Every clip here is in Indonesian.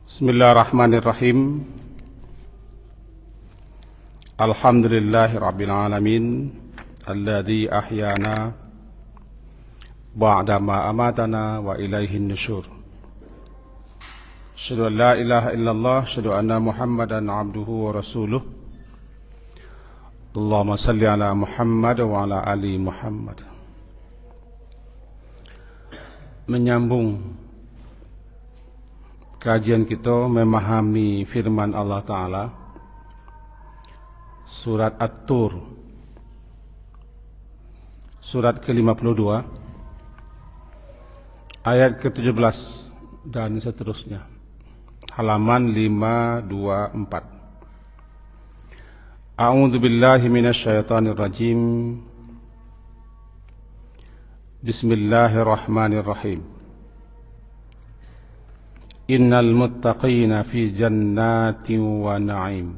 Bismillahirrahmanirrahim. Alhamdulillahi rabbil alamin alladzi ahyana ba'da ma amatana wa ilaihin nusyur. Asyhadu an la ilaha illallah, asyhadu anna Muhammadan abduhu wa rasuluh. Allahumma salli ala Muhammad wa ala ali Muhammad. Menyambung kajian kita memahami firman Allah Ta'ala, surat At-Tur, surat ke-52, ayat ke-17 dan seterusnya, halaman 524. A'udzu billahi minasyaitonir rajim. Bismillahirrahmanirrahim. Innal muttaqina fi jannatin wa na'im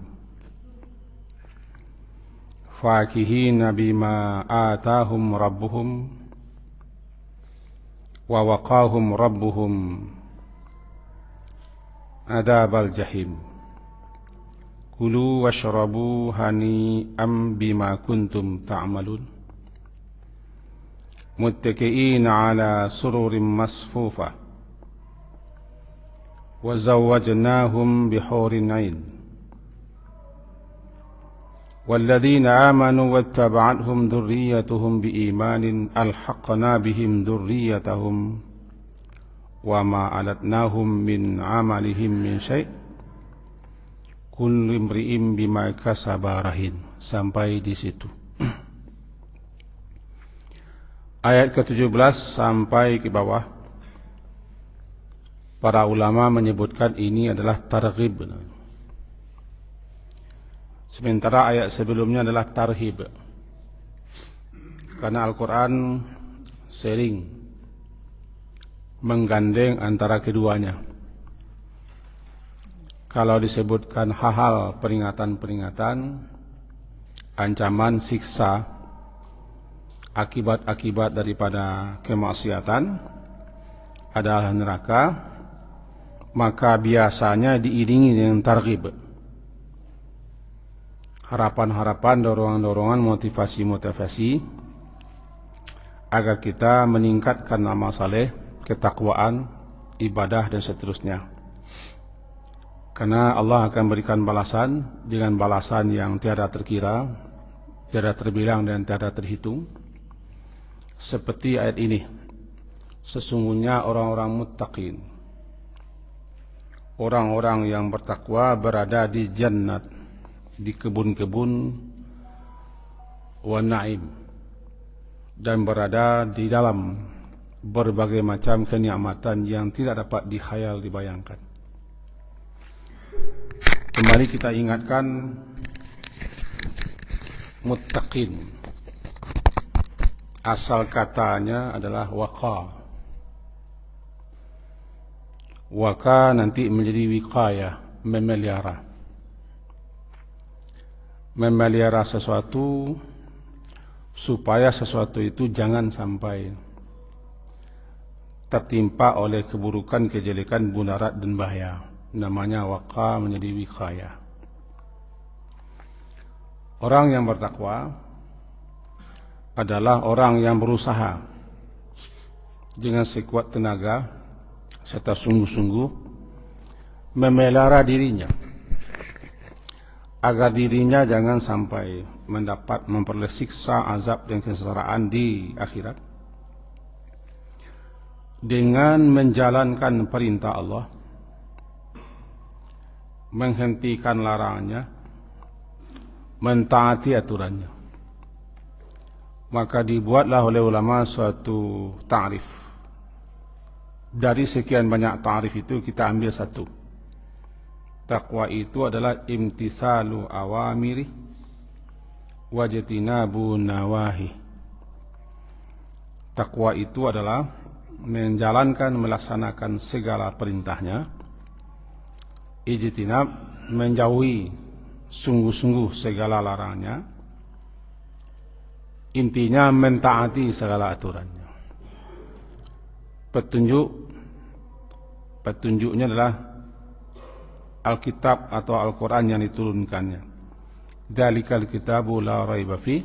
fakihina bima atahum rabbuhum wa waqahum rabbuhum adabal jahim. Kulu washrabu hani'am bima kuntum ta'malun. Muttaqiina ala sururin masfufa wa zawwajnahum bihurin 'ain. Walladzina amanu wattaba'athum dzurriyyatuhum biimanin alhaqna bihim dzurriyyatahum wa ma alatnahum min 'amalihim min syai'. Kullu imri'in bima kasaba rahin. Sampai di situ. Ayat ke-17 sampai ke bawah, para ulama menyebutkan ini adalah targhib, sementara ayat sebelumnya adalah tarhib, karena Al-Quran sering menggandeng antara keduanya. Kalau disebutkan hal-hal peringatan-peringatan, ancaman siksa, akibat-akibat daripada kemaksiatan adalah neraka, maka biasanya diiringi dengan targhib, harapan-harapan, dorongan-dorongan, motivasi-motivasi agar kita meningkatkan amal saleh, ketakwaan, ibadah dan seterusnya. Karena Allah akan berikan balasan dengan balasan yang tiada terkira, tiada terbilang dan tiada terhitung. Seperti ayat ini, sesungguhnya orang-orang muttaqin, orang-orang yang bertakwa berada di jannat, di kebun-kebun, wa na'im, dan berada di dalam berbagai macam kenikmatan yang tidak dapat dikhayal, dibayangkan. Kembali kita ingatkan, muttaqin, asal katanya adalah waqa. Waka nanti menjadi wiqayah, memelihara. Memelihara sesuatu supaya sesuatu itu jangan sampai tertimpa oleh keburukan, kejelekan, mudarat dan bahaya. Namanya waka, menjadi wiqayah. Orang yang bertakwa adalah orang yang berusaha dengan sekuat tenaga serta sungguh-sungguh memelihara dirinya agar dirinya jangan sampai memperoleh siksa, azab dan kesengsaraan di akhirat, dengan menjalankan perintah Allah, menghentikan larangannya, mentaati aturannya. Maka dibuatlah oleh ulama suatu ta'rif. Dari sekian banyak ta'rif itu kita ambil satu. Taqwa itu adalah imtisalu awamiri wajtinabu nawahi. Taqwa itu adalah menjalankan, melaksanakan segala perintahnya. Ijtinab, menjauhi sungguh-sungguh segala larangannya. Intinya mentaati segala aturannya. Petunjuknya adalah Alkitab atau Al-Quran yang diturunkannya. Dzalikal kitabu la raiba fi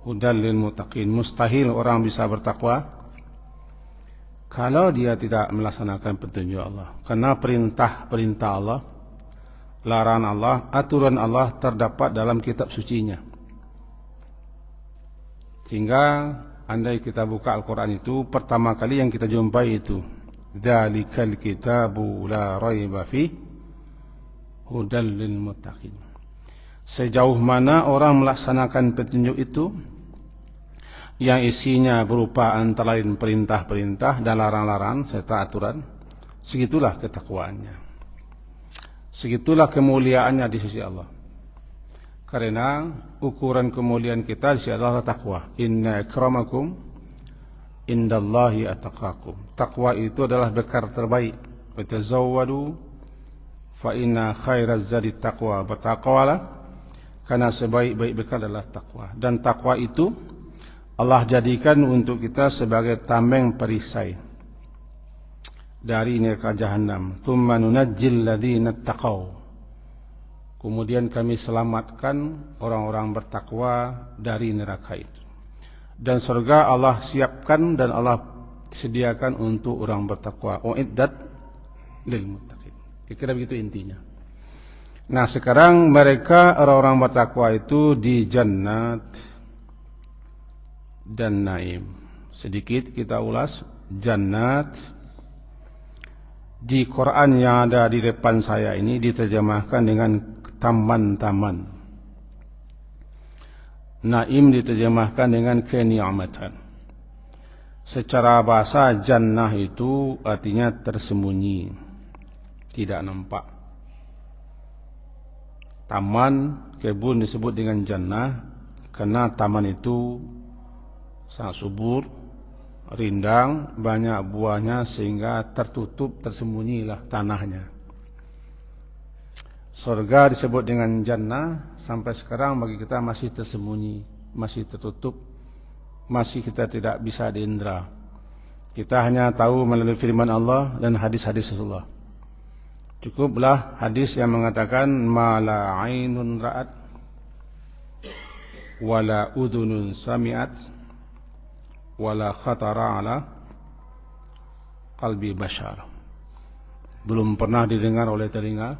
hudal lil muttaqin. Mustahil orang bisa bertakwa kalau dia tidak melaksanakan petunjuk Allah. Karena perintah Allah, larangan Allah, aturan Allah terdapat dalam kitab sucinya. Sehingga andai kita buka Al-Quran itu, pertama kali yang kita jumpai itu dzalikal kitabu la raiba fi hudal lil muttaqin. Sejauh mana orang melaksanakan petunjuk itu yang isinya berupa antara lain perintah-perintah dan larangan-larangan serta aturan, segitulah ketakwaannya, segitulah kemuliaannya di sisi Allah. Karena ukuran kemuliaan kita di sisi Allah takwa. Inna akramakum indallahi ataqakum. Takwa itu adalah bekal terbaik. Wa tazawwadu fa inna khairaz zadi taqwa. Bertakwalah karena sebaik-baik bekal adalah takwa. Dan takwa itu Allah jadikan untuk kita sebagai tameng perisai dari neraka jahanam. Tsumma nunajjil ladzina taqaw. Kemudian kami selamatkan orang-orang bertakwa dari neraka itu. Dan surga Allah siapkan dan Allah sediakan untuk orang bertakwa. Uiddat lil muttaqin. Kira-kira begitu intinya. Nah, sekarang mereka orang-orang bertakwa itu di jannat dan naim. Sedikit kita ulas jannat. Di Quran yang ada di depan saya ini diterjemahkan dengan taman-taman. Naim diterjemahkan dengan kenikmatan. Secara bahasa jannah itu artinya tersembunyi, tidak nampak. Taman, kebun disebut dengan jannah karena taman itu sangat subur, rindang, banyak buahnya sehingga tertutup, tersembunyilah tanahnya. Surga disebut dengan jannah, sampai sekarang bagi kita masih tersembunyi, masih tertutup, masih kita tidak bisa diindra. Kita hanya tahu melalui firman Allah dan hadis-hadis Rasulullah. Cukuplah hadis yang mengatakan ma la ainun ra'at wala udhunun sami'at wala khatara ala qalbi bashar. Belum pernah didengar oleh telinga,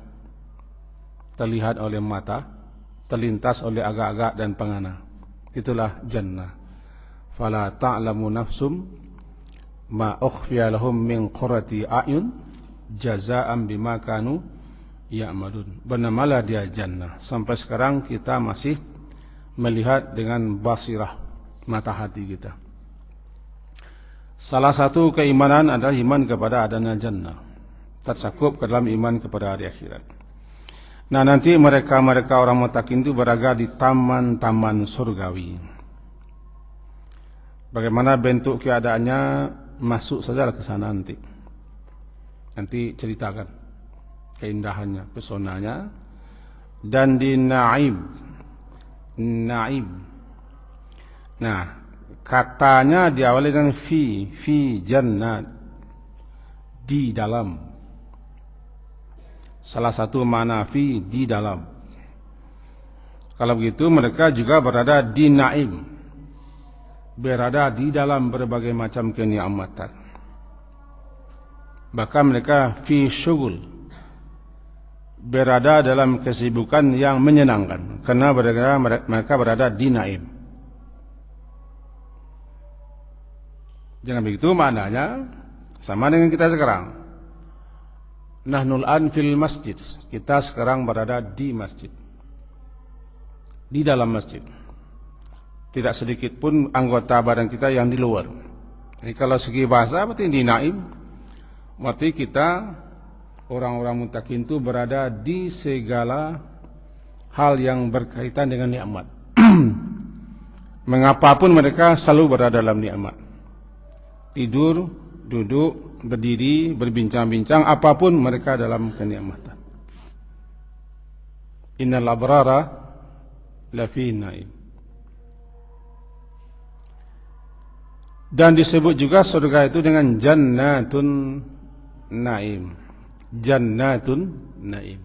terlihat oleh mata, terlintas oleh agak-agak dan pengana. Itulah jannah. Fala ta'lamu nafsum ma ukhfiya lahum min qurrati a'yun jazaan bima kanu ya'malun. Bernamalah dia jannah. Sampai sekarang kita masih melihat dengan basirah, mata hati kita. Salah satu keimanan adalah iman kepada adanya jannah, tercakup ke dalam iman kepada hari akhirat. Nah, nanti mereka orang muttaqin itu berada di taman-taman surgawi. Bagaimana bentuk keadaannya, masuk saja ke sana nanti. Nanti ceritakan keindahannya, pesonanya. Dan di naim. Nah, katanya diawali dengan fi jannat, di dalam. Salah satu makna fi, di dalam. Kalau begitu mereka juga berada di naim, berada di dalam berbagai macam kenikmatan. Bahkan mereka fi syughul, berada dalam kesibukan yang menyenangkan, karena mereka berada di naim. Jangan begitu maknanya sama dengan kita sekarang. Nahnul an fil masjid, kita sekarang berada di masjid, di dalam masjid. Tidak sedikit pun anggota badan kita yang di luar. Jadi kalau segi bahasa berarti di naim, berarti kita orang-orang muttaqin itu berada di segala hal yang berkaitan dengan nikmat. Mengapapun mereka selalu berada dalam nikmat. Tidur, duduk, berdiri, berbincang-bincang, apapun mereka dalam kenikmatan. Innal abrara lafi naim. Dan disebut juga surga itu dengan jannatun naim. Jannatun Naim.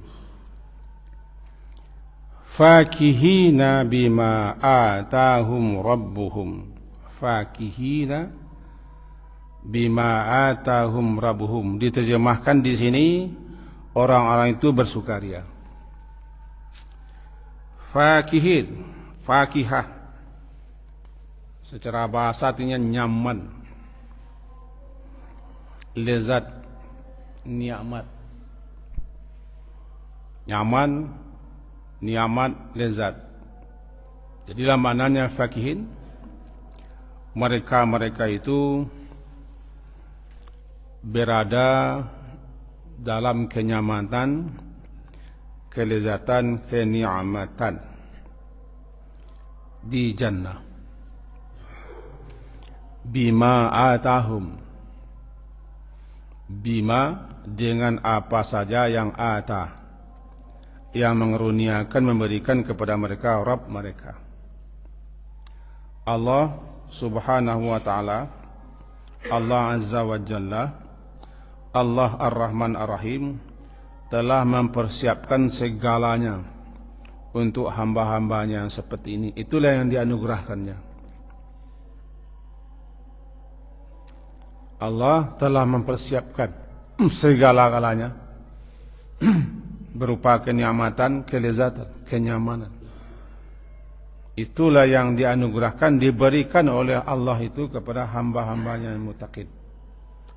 Fakihina bima atahum rabbuhum. Fakihina bima atahum rabbuhum. Diterjemahkan di sini orang-orang itu bersukaria. Fakihin, fakihah, secara bahasa artinya nyaman, lezat, nikmat. Nyaman, nikmat, lezat. Jadi maknanya fakihin, mereka itu berada dalam kenyamanan, kelezatan, kenikmatan di jannah. Bima atahum, bima dengan apa saja yang yang mengeruniakan, memberikan kepada mereka Rabb mereka. Allah subhanahu wa ta'ala, Allah azza wa jalla, Allah ar-Rahman ar-Rahim telah mempersiapkan segalanya untuk hamba-hambanya yang seperti ini. Itulah yang dianugerahkannya. Allah telah mempersiapkan segala-galanya berupa kenikmatan, kelezatan, kenyamanan. Itulah yang dianugerahkan, diberikan oleh Allah itu kepada hamba-hambanya yang muttaqin.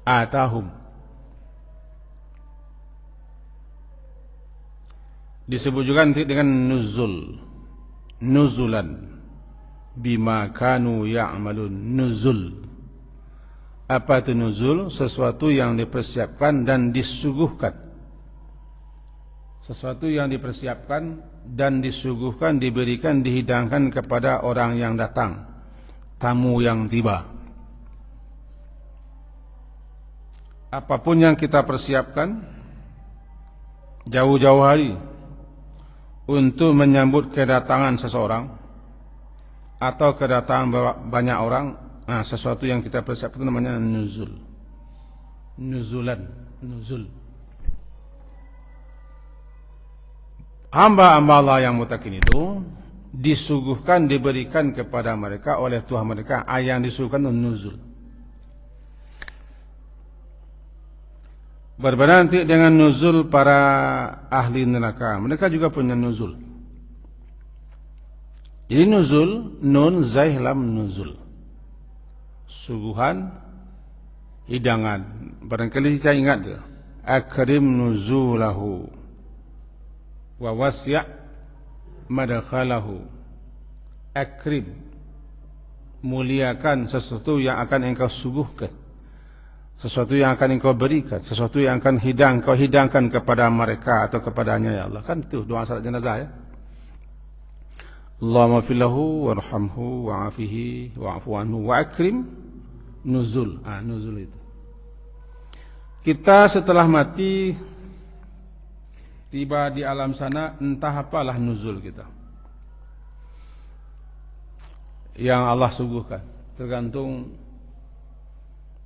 Atahum. Disebut juga nanti dengan nuzul, nuzulan, bima kanu ya'malun. Nuzul, apa itu nuzul? Sesuatu yang dipersiapkan dan disuguhkan. Sesuatu yang dipersiapkan dan disuguhkan, diberikan, dihidangkan kepada orang yang datang, tamu yang tiba. Apapun yang kita persiapkan jauh-jauh hari untuk menyambut kedatangan seseorang atau kedatangan banyak orang, sesuatu yang kita persiapkan itu namanya nuzul. Nuzulan, nuzul. Hamba-hamba Allah yang muttaqin itu disuguhkan, diberikan kepada mereka oleh Tuhan mereka. Yang disuguhkan itu nuzul. Berbeda nanti dengan nuzul para ahli neraka. Mereka juga punya nuzul. Jadi nuzul, nun zaih lam nuzul. Suguhan, hidangan. Barangkali kita ingat tu. Akrim nuzulahu wa wasya' madkhalahu. Akrim, muliakan sesuatu yang akan engkau suguhkan, sesuatu yang akan engkau berikan, sesuatu yang akan kau hidangkan kepada mereka atau kepadanya, ya Allah. Kan itu doa salat jenazah ya. Allahumma fillahu warhamhu wa'afihi wa'afu anhu wa akrim nuzul. Nuzul itu. Kita setelah mati tiba di alam sana, entah apalah nuzul kita yang Allah suguhkan, tergantung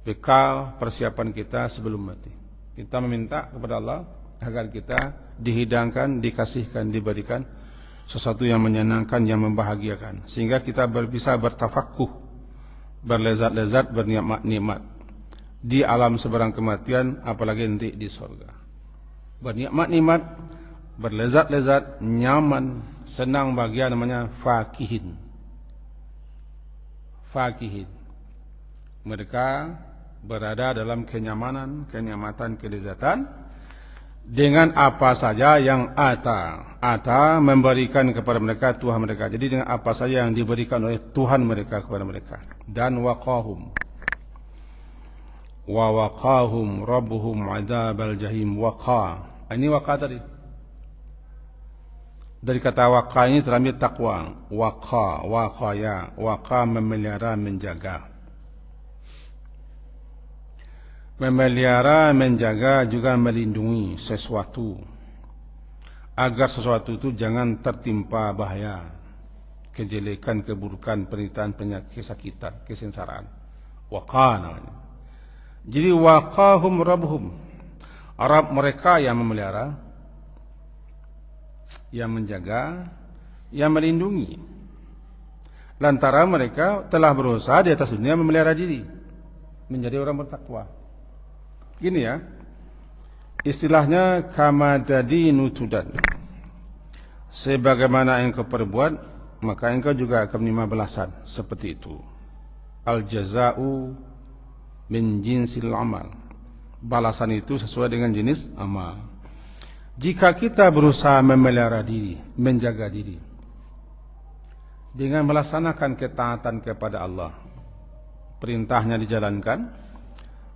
bekal persiapan kita sebelum mati. Kita meminta kepada Allah agar kita dihidangkan, dikasihkan, diberikan sesuatu yang menyenangkan, yang membahagiakan, sehingga kita bisa bertafakuh, berlezat-lezat, bernikmat-nikmat di alam seberang kematian, apalagi nanti di surga. Bernikmat-nikmat, berlezat-lezat, nyaman, senang, bahagia, namanya fakihin. Fakihin. Mereka berada dalam kenyamanan, kenikmatan, kelezatan dengan apa saja yang ata memberikan kepada mereka Tuhan mereka. Jadi dengan apa saja yang diberikan oleh Tuhan mereka kepada mereka. Dan waqahum wa waqahum rabbuhum adzabal jahim. Waqa, ini waqa tadi. Dari kata waqa ini terambil takwa. Waqa, waqaya, waqa memelihara, menjaga. Memelihara, menjaga, juga melindungi sesuatu agar sesuatu itu jangan tertimpa bahaya, kejelekan, keburukan, penderitaan, penyakit, kesakitan, kesengsaraan. Waqa namanya. Jadi waqahum rabbuhum, Arab mereka yang memelihara, yang menjaga, yang melindungi. Lantaran mereka telah berusaha di atas dunia memelihara diri, menjadi orang bertakwa. Gini ya, istilahnya kama tadinu tudan. Sebagaimana engkau perbuat, maka engkau juga akan menerima balasan. Seperti itu. Al jaza'u min jinsil amal. Balasan itu sesuai dengan jenis amal. Jika kita berusaha memelihara diri, menjaga diri, dengan melaksanakan ketaatan kepada Allah, perintahnya dijalankan,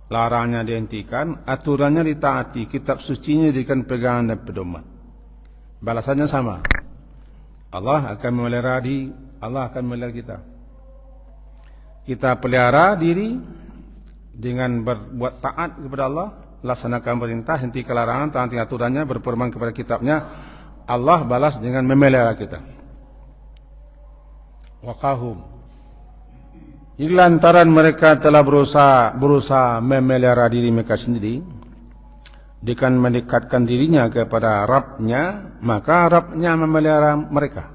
larangnya dihentikan, aturannya ditaati, kitab sucinya dijadikan pegangan dan pedoman, balasannya sama. Allah akan memelihara diri, Allah akan memelihara kita. Kita pelihara diri dengan berbuat taat kepada Allah, laksanakan perintah, hentikan larangan, taati aturannya, berpedoman kepada kitabnya. Allah balas dengan memelihara kita. Waqahum. Jadi lantaran mereka telah berusaha memelihara diri mereka sendiri dengan mendekatkan dirinya kepada Rabbnya, maka Rabbnya memelihara mereka.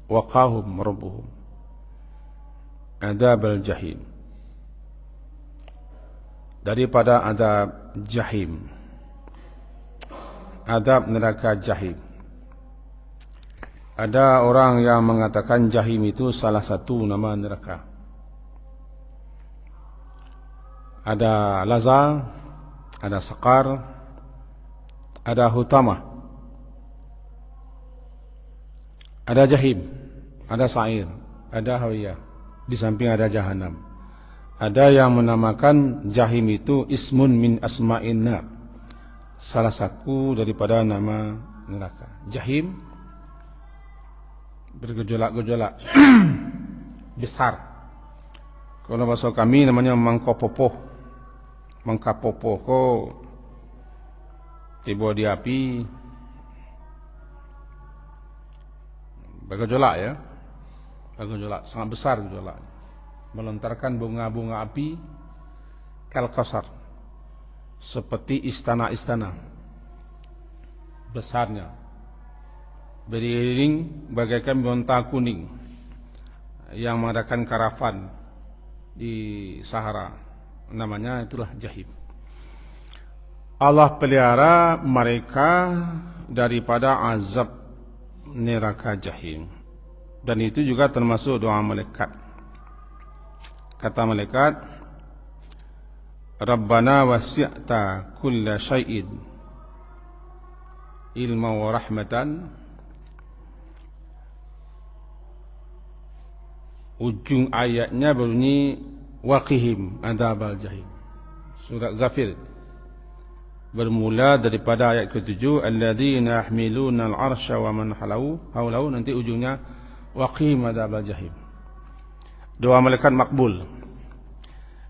Waqahum rabbuhum adzabal jahim. Daripada azab jahim, azab neraka jahim. Ada orang yang mengatakan jahim itu salah satu nama neraka. Ada laza, ada saqar, ada hutamah, ada jahim, ada sa'ir, ada hawiyah. Di samping ada jahanam. Ada yang menamakan jahim itu ismun min asma'in nar, salah satu daripada nama neraka. Jahim bergejolak-gejolak besar. Kalau bahasa kami namanya mangkopopoh. Mangkapopoh ko tiba di api bergejolak ya. Bergejolak sangat besar gejolak. Melontarkan bunga-bunga api kalkasar seperti istana-istana besarnya, beriring bagaikan onta kuning yang mengadakan karavan di Sahara. Namanya itulah jahim. Allah pelihara mereka daripada azab neraka jahim. Dan itu juga termasuk doa malaikat. Kata malaikat, Rabbana wasi'ta kulla syai'in ilma wa rahmatan. Ujung ayatnya berbunyi waqihim adzabal jahim. Surah Ghafir bermula daripada ayat ke-7, alladzina yahmiluna al-arsya wa man hawlahu, nanti ujungnya waqihim adzabal jahim. Doa malaikat makbul.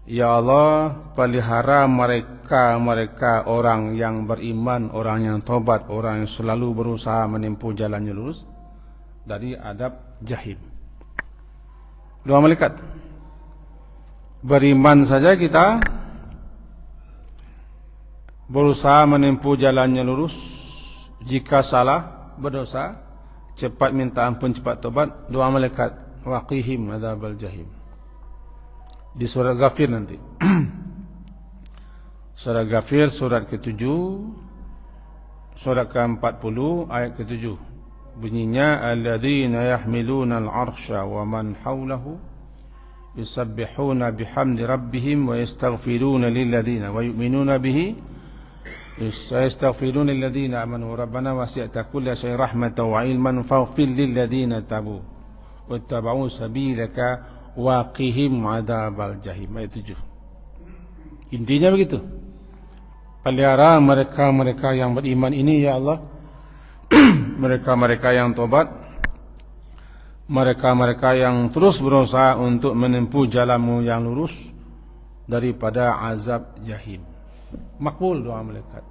Ya Allah, pelihara mereka orang yang beriman, orang yang tobat, orang yang selalu berusaha menempuh jalannya lurus dari adab jahim. Doa malaikat. Beriman saja kita, berusaha menempuh jalannya lurus. Jika salah, berdosa, cepat minta ampun, cepat tobat. Doa malaikat, waqihim adzabal jahim. Di surah Ghafir nanti. Surah Ghafir surat ke-7, surat ke-40 ayat ke-7. Bunyinya alladzina yahmiluna al-arsya wa man hawlahu yusabbihuna bihamdi rabbihim wa yastaghfiruna lilladzina wa yu'minuna bihi yastaghfiruna lilladzina amanu rabbana wasi'ta kulla syai'in rahmatan wa ilman faghfir lilladzina tabu wattaba'u sabilaka waqihim adzabal jahim. Ayat 7. Intinya begitu. Pelihara mereka yang beriman ini ya Allah. Mereka yang tobat, mereka yang terus berusaha untuk menempuh jalanmu yang lurus daripada azab jahim. Makbul doa malaikat.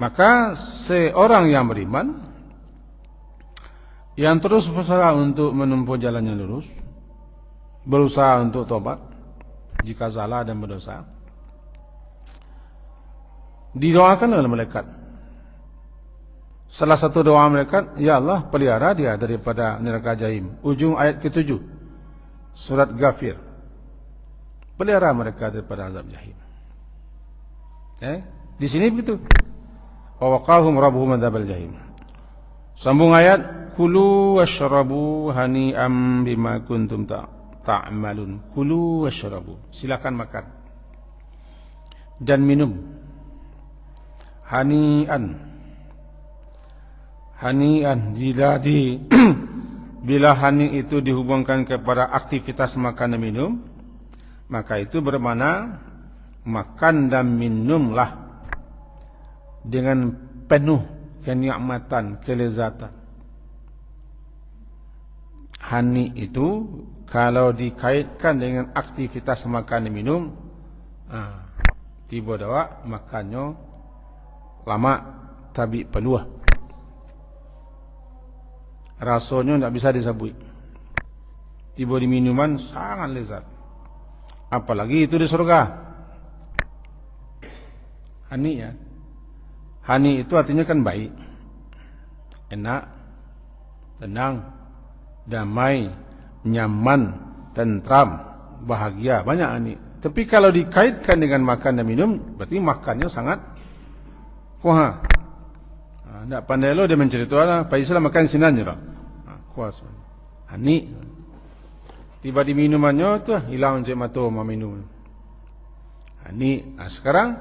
Maka seorang yang beriman, yang terus berusaha untuk menempuh jalannya lurus, berusaha untuk tobat jika salah dan berdosa, Didoakan oleh malaikat. Salah satu doa malaikat, ya Allah, pelihara dia daripada neraka jahim. Ujung ayat ke-7 surat Ghafir. Pelihara mereka daripada azab jahim. Di sini begitu. Wa waqahum rabbuhum adzabal jahim. Sambung ayat, kulu washrabu hani'am bima kuntum ta'malun. Kulu washrabu, silakan makan dan minum. Hani'an. Hani'an bila hani itu dihubungkan kepada aktivitas makan dan minum, maka itu bermakna makan dan minumlah dengan penuh kenikmatan, kelezatan. Hani itu kalau dikaitkan dengan aktivitas makan dan minum, tiba dawa makannya lama tapi peluah. Rasanya tidak bisa disabui. Tiba di minuman sangat lezat. Apalagi itu di surga. Hani ya. Hani itu artinya kan baik, enak, tenang, damai, nyaman, tentram, bahagia. Banyak hani. Tapi kalau dikaitkan dengan makan dan minum, berarti makannya sangat kuah. Tidak pandai lo dia menceritakan, Pak Islam makan sinan je lah. Kuas. Hani. Tiba di minumannya tu hilang cek mata mau minum. Hani. Sekarang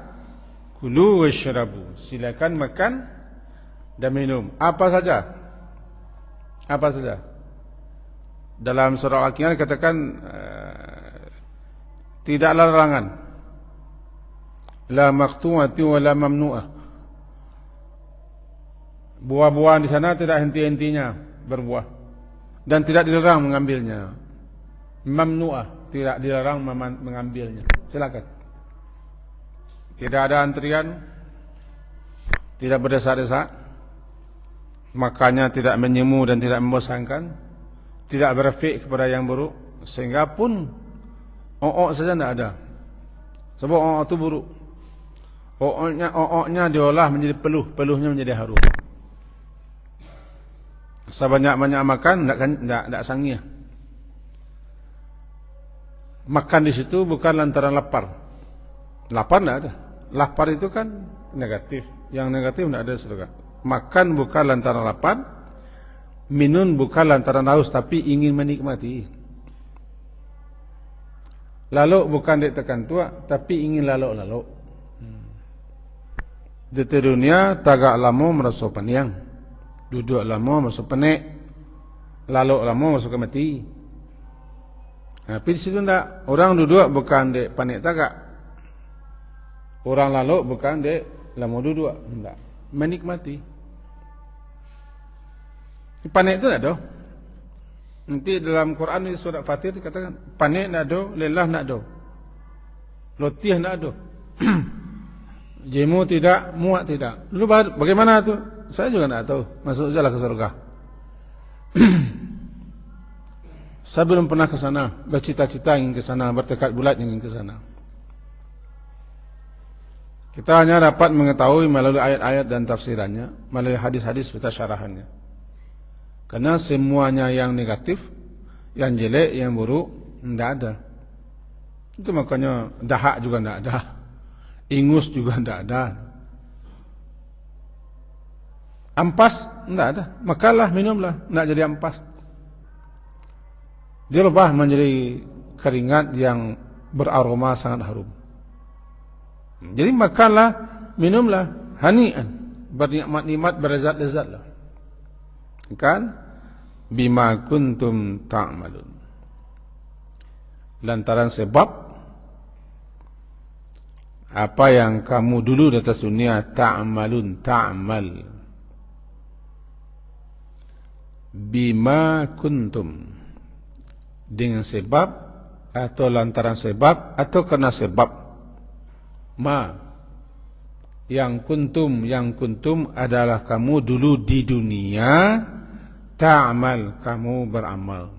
kulu washrabu, silakan makan dan minum. Apa saja? Apa saja? Dalam surah Al-Qiyamah katakan tidaklah larangan. La maqtu'ati wa la mamnu'ah. Buah-buahan di sana tidak henti-hentinya berbuah dan tidak dilarang mengambilnya. Mamnu'ah, tidak dilarang mengambilnya. Silakan. Tidak ada antrian, tidak berdesak-desak, makannya tidak menyemu dan tidak membosankan, tidak berefek kepada yang buruk, sehingga pun o'ok saja tidak ada. Sebab o'ok itu buruk. O'oknya diolah menjadi peluh, peluhnya menjadi harum. Sebanyak-banyak makan tidak sangih. Makan di situ bukan lantaran lapar. Lapar tidak ada. Lapar itu kan negatif. Yang negatif tidak ada surga. Makan bukan lantaran lapar, minum bukan lantaran haus, tapi ingin menikmati. Lalu bukan ditekan tua, tapi ingin lalu-lalu. Di dunia tagak lama merasa peniang, duduk lama merasa penek, lalu lama merasa mati. Tapi di situ tidak. Orang duduk bukan dek panik tagak, orang lalu bukan dek lama duduk, tidak, menikmati. Panik itu tidak ada. Nanti dalam Quran di surat Fatir dikatakan panik tidak ada, lelah tidak ada, letih tidak ada, jemu tidak, muak tidak. Dulu bagaimana tu? Saya juga tidak tahu. Masuk sajalah ke surga. Saya belum pernah ke sana, bercita-cita ingin ke sana, bertekad bulat ingin ke sana. Kita hanya dapat mengetahui melalui ayat-ayat dan tafsirannya, melalui hadis-hadis serta syarahannya. Karena semuanya yang negatif, yang jelek, yang buruk, tidak ada. Itu makanya dahak juga tidak ada, ingus juga tidak ada, ampas tidak ada. Makanlah, minumlah, tidak jadi ampas. Dirubah menjadi keringat yang beraroma sangat harum. Jadi makanlah, minumlah, hani'an, bernikmat-nikmat, berlezat-lezatlah. Kan? Bima kuntum ta'malun. Lantaran sebab apa yang kamu dulu di atas dunia ta'malun, ta'mal. Bima kuntum, dengan sebab atau lantaran sebab atau karena sebab. Ma, yang kuntum adalah kamu dulu di dunia, ta'mal, kamu beramal.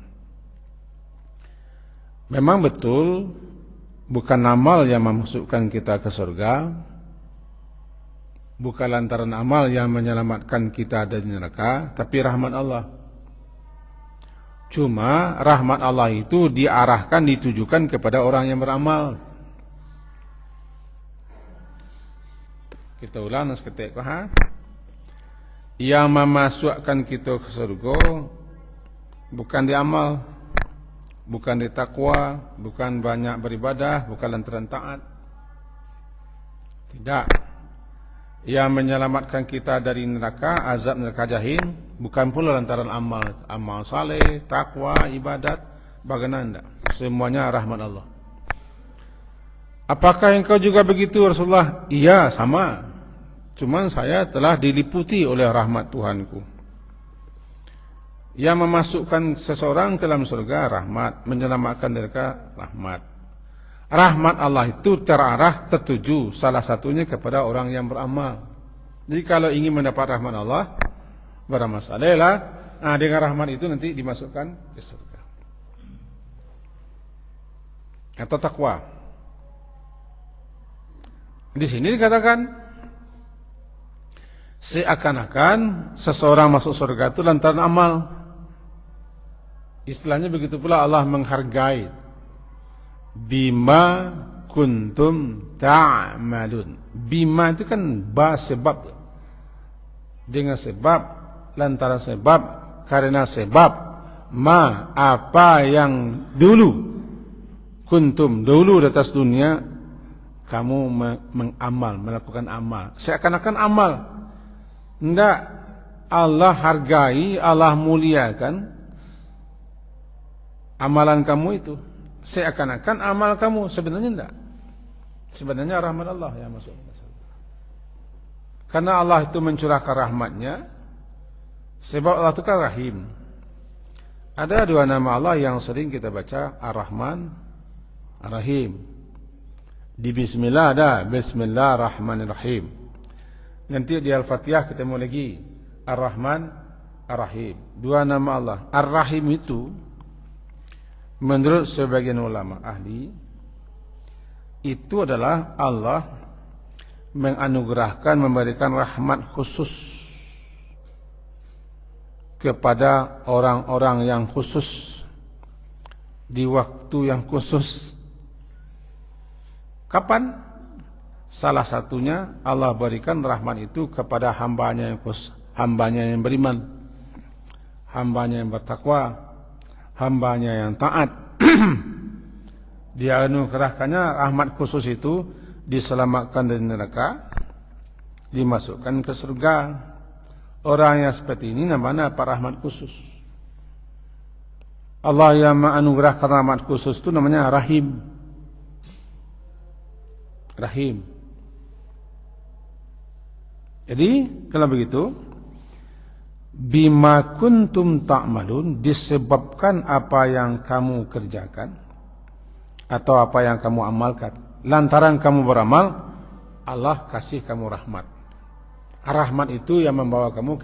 Memang betul bukan amal yang memasukkan kita ke surga, Bukan lantaran amal yang menyelamatkan kita dari neraka, tapi rahmat Allah. Cuma rahmat Allah itu diarahkan, ditujukan kepada orang yang beramal. Kita ulang seketik, ha? Yang memasukkan kita ke surga bukan di amal, bukan di takwa, bukan banyak beribadah, bukan lantaran taat. Tidak. Yang menyelamatkan kita dari neraka, azab neraka jahim, bukan pula lantaran amal saleh, takwa, ibadat, bagaimana tidak? Semuanya rahmat Allah. Apakah engkau juga begitu Rasulullah? Iya, sama. Cuman saya telah diliputi oleh rahmat Tuhanku. Yang memasukkan seseorang ke dalam surga, rahmat. Menyelamatkan mereka, rahmat. Rahmat Allah itu terarah, tertuju salah satunya kepada orang yang beramal. Jadi kalau ingin mendapat rahmat Allah, beramal salehlah. Nah, dengan rahmat itu nanti dimasukkan ke surga. Atau takwa. Di sini dikatakan seakan-akan seseorang masuk surga itu lantaran amal. Istilahnya begitu pula Allah menghargai. Bima kuntum ta'malun. Bima itu kan sebab. Dengan sebab, lantaran sebab, karena sebab. Ma, apa yang dulu kuntum, dulu di atas dunia kamu mengamal, melakukan amal. Seakan-akan amal. Tidak. Allah hargai, Allah muliakan amalan kamu itu. Seakan-akan amal kamu, sebenarnya tidak. Sebenarnya rahmat Allah yang masuk. Karena Allah itu mencurahkan rahmatnya, sebab Allah itu kan Rahim. Ada dua nama Allah yang sering kita baca, Ar-Rahman, Ar-Rahim. Di Bismillah ada, Bismillahirrahmanirrahim. Nanti di Al-Fatihah ketemu lagi, Ar-Rahman, Ar-Rahim. Dua nama Allah. Ar-Rahim itu menurut sebagian ulama ahli, itu adalah Allah menganugerahkan, memberikan rahmat khusus kepada orang-orang yang khusus di waktu yang khusus. Kapan? Salah satunya Allah berikan rahmat itu kepada hambanya yang khusus, hambanya yang beriman, hambanya yang bertakwa, hambanya yang taat. Dia anugerahkannya rahmat khusus itu, diselamatkan dari neraka, dimasukkan ke surga. Orang yang seperti ini namanya Pak rahmat khusus. Allah yang menganugerahkan rahmat khusus itu namanya Rahim. Rahim. Jadi kalau begitu, bima kuntum ta'malun, disebabkan apa yang kamu kerjakan atau apa yang kamu amalkan. Lantaran kamu beramal, Allah kasih kamu rahmat. Rahmat itu yang membawa kamu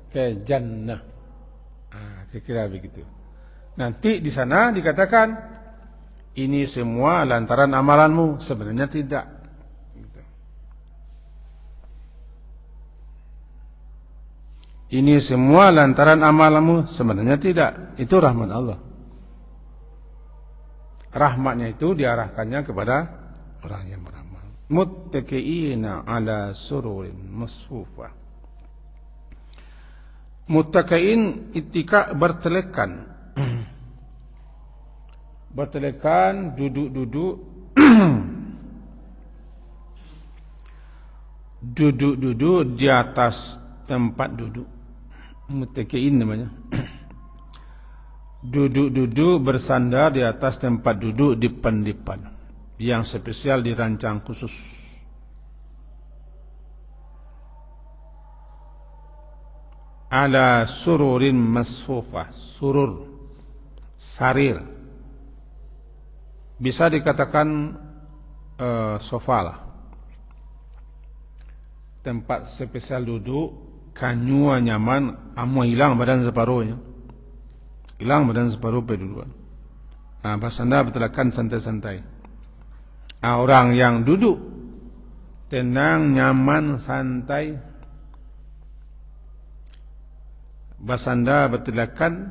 ke jannah. Kira-kira begitu. Nanti di sana dikatakan ini semua lantaran amalanmu, sebenarnya tidak. Ini semua lantaran amalanmu, sebenarnya tidak. Itu rahmat Allah. Rahmatnya itu diarahkannya kepada orang yang beramal. Muttaqiina ala sururin masfufah. Muttaqiin ittika bertelekan. Bertelekan, duduk-duduk. Duduk-duduk di atas tempat duduk. Muttaqiin namanya. Duduk-duduk bersandar di atas tempat duduk dipan-dipan yang spesial dirancang khusus. Ala sururin masfufah. Surur, sarir, bisa dikatakan sofa lah. Tempat spesial duduk, kanyua nyaman, amu hilang badan separuhnya. Hilang badan separuh duluan. Bersandar bertelekan santai-santai. Orang yang duduk tenang, nyaman, santai, bersandar bertelekan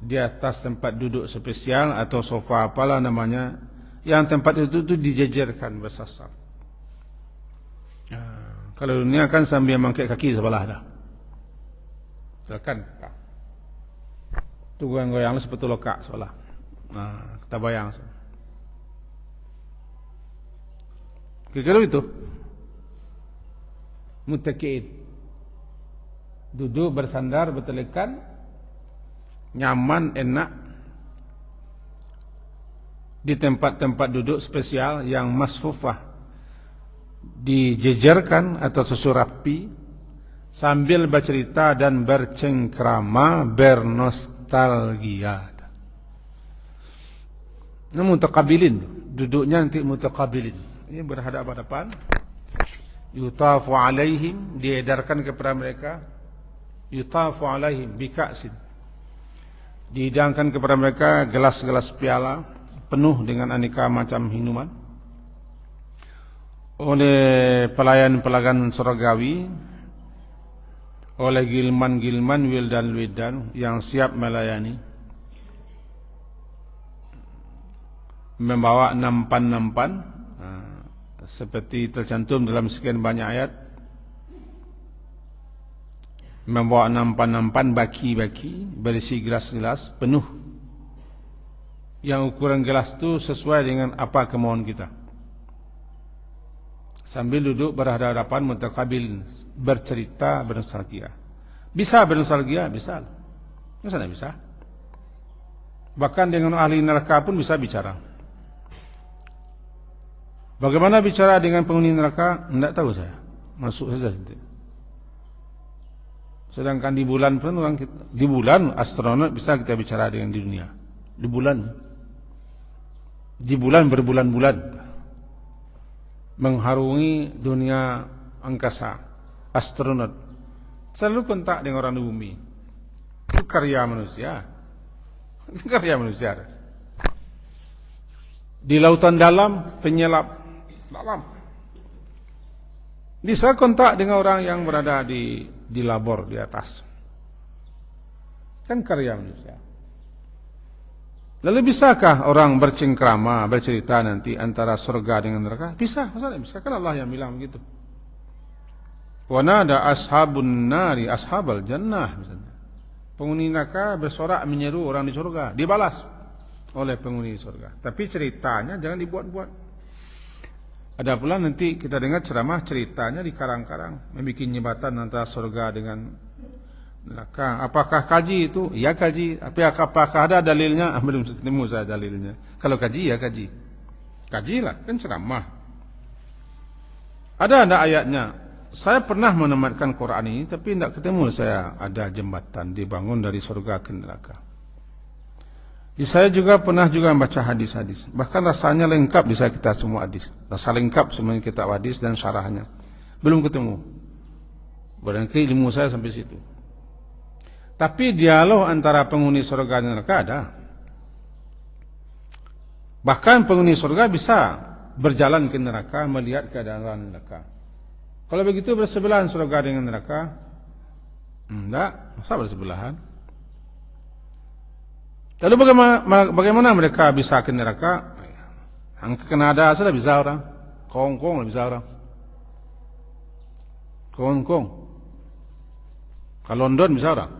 di atas tempat duduk spesial atau sofa apalah namanya, yang tempat itu dijejerkan bersasar. Kalau dunia kan sambil mangkit kaki sebelah dah. Silakan. Tu goyang-goyang seperti lokak sebelah. Kita bayang. Kira-kira itu. Muttaqi'in. Duduk bersandar bertelekan, nyaman, enak di tempat-tempat duduk spesial yang masfufah, dijejerkan atau susun rapi, sambil bercerita dan bercengkrama, bernostalgia. Ini mutaqabilin, duduknya nanti mutaqabilin. Ini berhadapan-hadapan. Yutafu alaihim, diedarkan kepada mereka. Yutafu alaihim bika'sin, dihidangkan kepada mereka gelas-gelas piala penuh dengan aneka macam minuman oleh pelayan-pelayan surgawi, oleh gilman-gilman, wildan-wildan yang siap melayani, membawa nampan-nampan seperti tercantum dalam sekian banyak ayat, membawa nampan-nampan, baki-baki berisi gelas-gelas penuh, yang ukuran gelas itu sesuai dengan apa kemauan kita, sambil duduk berhadapan mutaqabil, bercerita, bernostalgia. Bisa bernostalgia? Bisa. Masa tidak bisa? Bahkan dengan ahli neraka pun bisa bicara. Bagaimana bicara dengan penghuni neraka? Tidak tahu saya. Masuk saja. Sedangkan di bulan pun orang kita, di bulan astronot bisa kita bicara dengan di dunia. Di bulan berbulan-bulan mengharungi dunia angkasa, astronot selalu kontak dengan orang di bumi. Itu karya manusia. Karya manusia. Di lautan dalam, penyelam dalam bisa kontak dengan orang yang berada di labor di atas. Kan karya manusia. Lalu bisakah orang bercengkrama, bercerita nanti antara surga dengan neraka? Bisa, masalah bisa. Kan Allah yang bilang begitu. Wa nada ashabun nari ashabal jannah, misalnya. Penghuni neraka bersorak menyeru orang di surga, dibalas oleh penghuni surga. Tapi ceritanya jangan dibuat-buat. Ada pula nanti kita dengar ceramah ceritanya di karang-karang, membuat jembatan antara surga dengan neraka. Apakah kaji itu? Ya kaji. Tapi apakah ada dalilnya? Belum ketemu saya dalilnya. Kalau kaji ya kaji. Kajilah, kan ceramah. Ada ayatnya. Saya pernah menematkan Quran ini, tapi tidak ketemu saya ada jembatan dibangun dari surga ke neraka. Saya juga pernah membaca hadis-hadis. Bahkan rasanya lengkap di saya kita semua hadis. Rasa lengkap semuanya kitab hadis dan syarahnya. Belum ketemu. Barangkali ilmu saya sampai situ. Tapi dialog antara penghuni surga dan neraka ada. Bahkan penghuni surga bisa berjalan ke neraka, melihat keadaan neraka. Kalau begitu bersebelahan surga dengan neraka? Tidak, masa bersebelahan? Lalu bagaimana mereka bisa ke neraka? Yang ke Kanada sudah bisa orang. Ke Hong Kong bisa orang. Ke Hong Kong. Ke London bisa orang.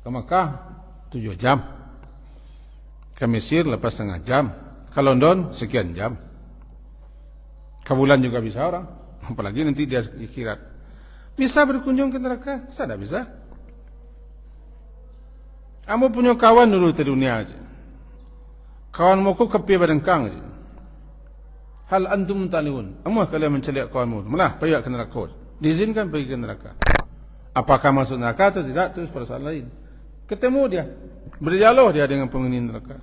Ke Makkah 7 jam. Ke Mesir lepas setengah jam. Ke London sekian jam. Ke bulan juga bisa orang. Apalagi nanti dia akhirat. Bisa berkunjung ke neraka? Saya tidak bisa. Kamu punya kawan dulu di dunia aja. Kawanmu ku kepi badengkang aja. Hal antum talihun. Kamu kalian mencelik kawanmu. Malah pergi ke neraka. Diizinkan pergi ke neraka. Apakah masuk neraka atau tidak? Itu persoalan lain. Ketemu dia. Berdialog dia dengan penghuni neraka.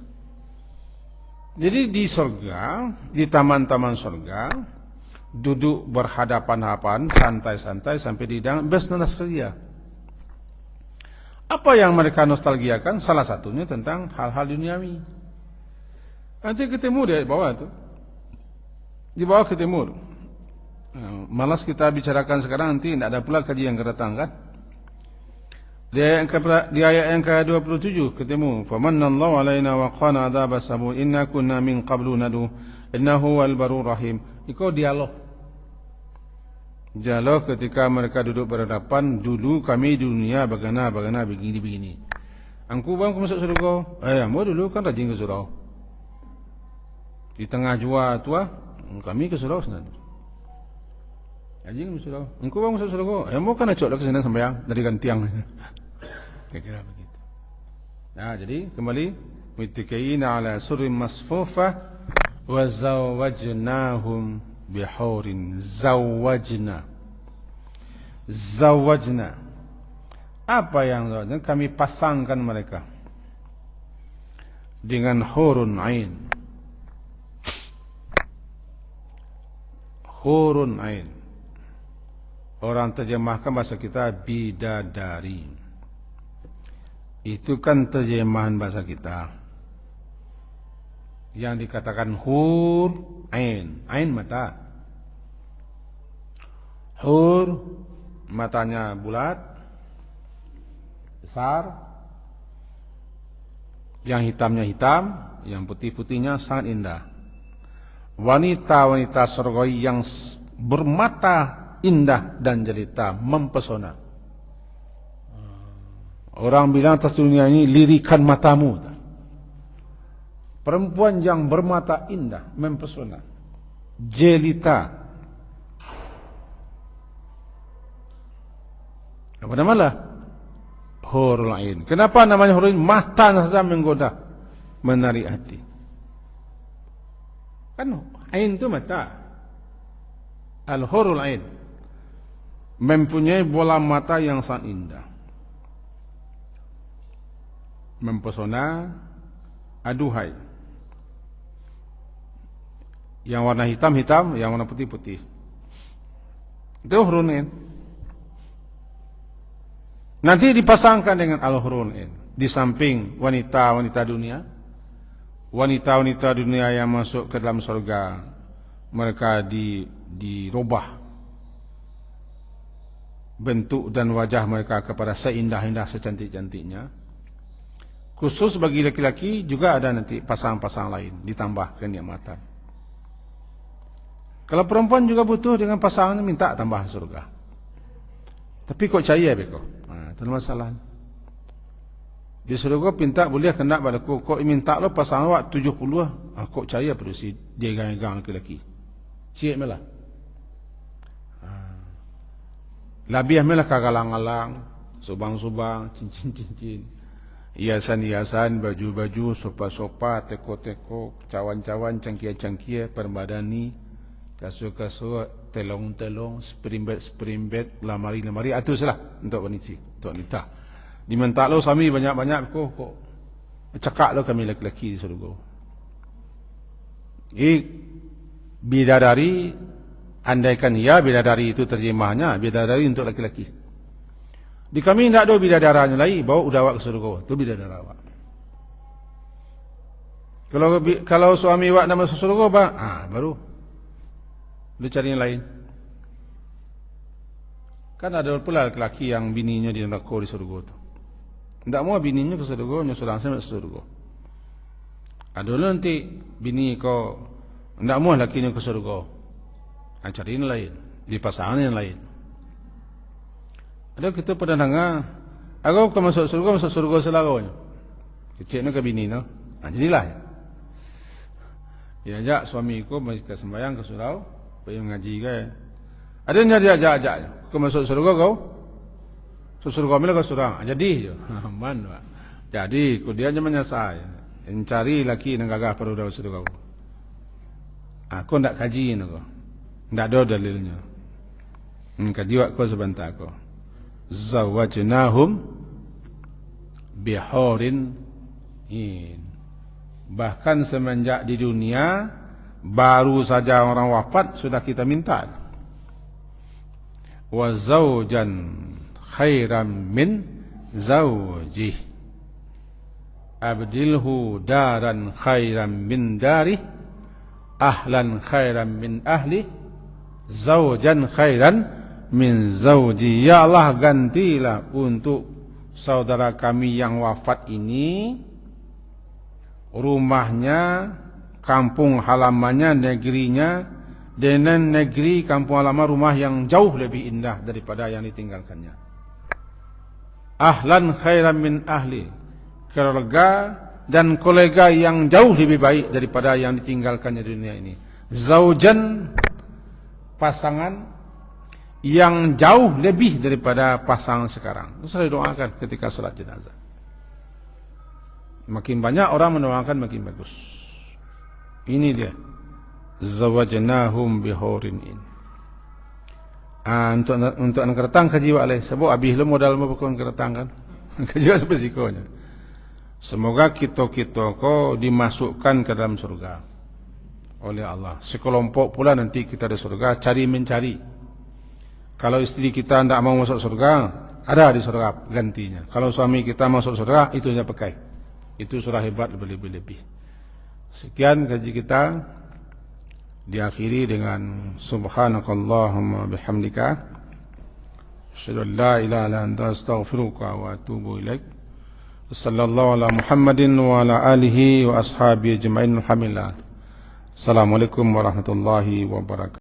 Jadi di surga, di taman-taman surga, duduk berhadapan-hadapan, santai-santai sampai di hidang, bernostalgia. Apa yang mereka nostalgiakan? Salah satunya tentang hal-hal duniawi. Nanti ketemu dia di bawah itu. dibawa ke timur. Malas kita bicarakan sekarang, nanti tidak ada pula kaji yang akan datang kan. Di ayat yang ke-27 ketemu, famanallahu alaina wa qana adzabas samum inna kunna min qablu nadu innahu wal barur rahim. Iko dialog ketika mereka duduk berhadapan, dulu kami di dunia bagaimana begini. Angku bang masuk surga. Mu dulu kan rajin ke surau. Di tengah jua tua kami ke surau senan. Rajin ke surau. Angku bang masuk surga. Mu kan acok ke sana sambayang dari gantiang. Kira-kira begitu. Nah, jadi kembali muttaqina ala surrin masfufah wa zawwajnahum bihurin. Zawajna. Apa yang kami pasangkan mereka dengan hurun ain. Hurun ain. Orang terjemahkan bahasa kita bidadari. Itu kan terjemahan bahasa kita. Yang dikatakan hur ain. Ain mata. Hur matanya bulat, besar, yang hitamnya hitam, yang putih-putihnya sangat indah. Wanita-wanita surgawi yang bermata indah dan jelita, mempesona. Orang bilang atas dunia ini lirikan matamu. Perempuan yang bermata indah, mempesona, jelita. Apa namalah? Hurul ain. Kenapa namanya hurul ain? Mata saja menggoda, menarik hati. Kan ain itu mata. Al-hurul ain mempunyai bola mata yang sangat indah, mempesona, aduhai. Yang warna hitam-hitam, yang warna putih-putih. Itu hurul ain. Nanti dipasangkan dengan al-hurul ain. Di samping wanita-wanita dunia, wanita-wanita dunia yang masuk ke dalam surga, mereka dirubah bentuk dan wajah mereka kepada seindah-indah, secantik-cantiknya. Khusus bagi laki-laki juga ada nanti pasang-pasang lain, ditambah kenikmatan. Kalau perempuan juga butuh dengan pasangan, minta tambah surga. Tapi kok cahaya beko? Itu masalah. Di surga pinta boleh kena pada kok minta lo pasangan awak 70 lah. Kok cahaya perlu si dia gang-gang laki-laki. Cik melah. Labiah melah kagalang-alang, subang-subang, cincin-cincin, hiasan-hiasan, baju-baju, sopa-sopa, teko-teko, cawan-cawan, cangkia-cangkia, permadani, kasur-kasur, telong-telong, spring-bed, lamari-lamari. Itu salah untuk wanita. Diminta lo suami banyak-banyak kok cakap lo kami laki-laki di surga. Bidadari, andaikan ya bidadari itu terjemahnya bidadari untuk laki-laki. Di kami tidak ada bidadaranya lagi, bawa udawak ke surga. Itu bidadara awak. Kalau suami awak nak masuk surga, baru lu cari yang lain. Kan ada pula lelaki yang bininya di neraka di surga tu. Tak mau bininya ke surga, nyusul sampai ke surga. Ada nanti bini kau tak mau lakinya ke surga. Cari yang lain, di pasangan yang lain. Ada kita pernah dengar, aku kalau masuk surga selaganya. Kecilnya ke bini no. Jadilah. Ya ajak suamiku ke sembahyang ke surau, pergi ngaji ke. Ada yang ajak. Kau masuk surga kau? Surga mila kau surang. Jadi je. Man pak. Jadi ku dia je menyasar. Mencari laki yang gagah perlu dalam surga kau. Aku tak kaji ni kau. Tak ada dalilnya. Kaji kau sebentar kau. Zawajnahum bihurin ain. Bahkan semenjak di dunia, baru saja orang wafat sudah kita minta. Wa zawjan khairan min zawjih. Abdilhu daran khairan min darih. ahlan khairan min ahli, zawjan khairan min zawji. Ya Allah, gantilah untuk saudara kami yang wafat ini rumahnya, kampung halamannya, negerinya dengan negeri kampung halaman rumah yang jauh lebih indah daripada yang ditinggalkannya. Ahlan khairan min ahli, keluarga dan kolega yang jauh lebih baik daripada yang ditinggalkannya di dunia ini. Zaujan, pasangan yang jauh lebih daripada pasangan sekarang. Itu selalu doakan ketika salat jenazah. Makin banyak orang mendoakan makin bagus. Ini dia. Zawajnahum bihurin in. Untuk anak keretang kaji wale sebab abih lo modal mabukon keretang kan. Kaji spesikonya. Semoga kita ko dimasukkan ke dalam surga oleh Allah. Sekelompok pula nanti kita di surga cari mencari. Kalau istri kita tidak mau masuk surga, ada di surga gantinya. Kalau suami kita masuk surga, itu saja pakai. Itu surah hebat lebih-lebih. Sekian kaji kita. Diakhiri dengan subhanakallahumma bihamdika asyhadu an la ilaha illa anta astaghfiruka wa atubu ilaik. Sallallahu ala Muhammadin wa ala alihi wa ashabihi ajma'in. Alhamdulillah. Assalamualaikum warahmatullahi wabarakatuh.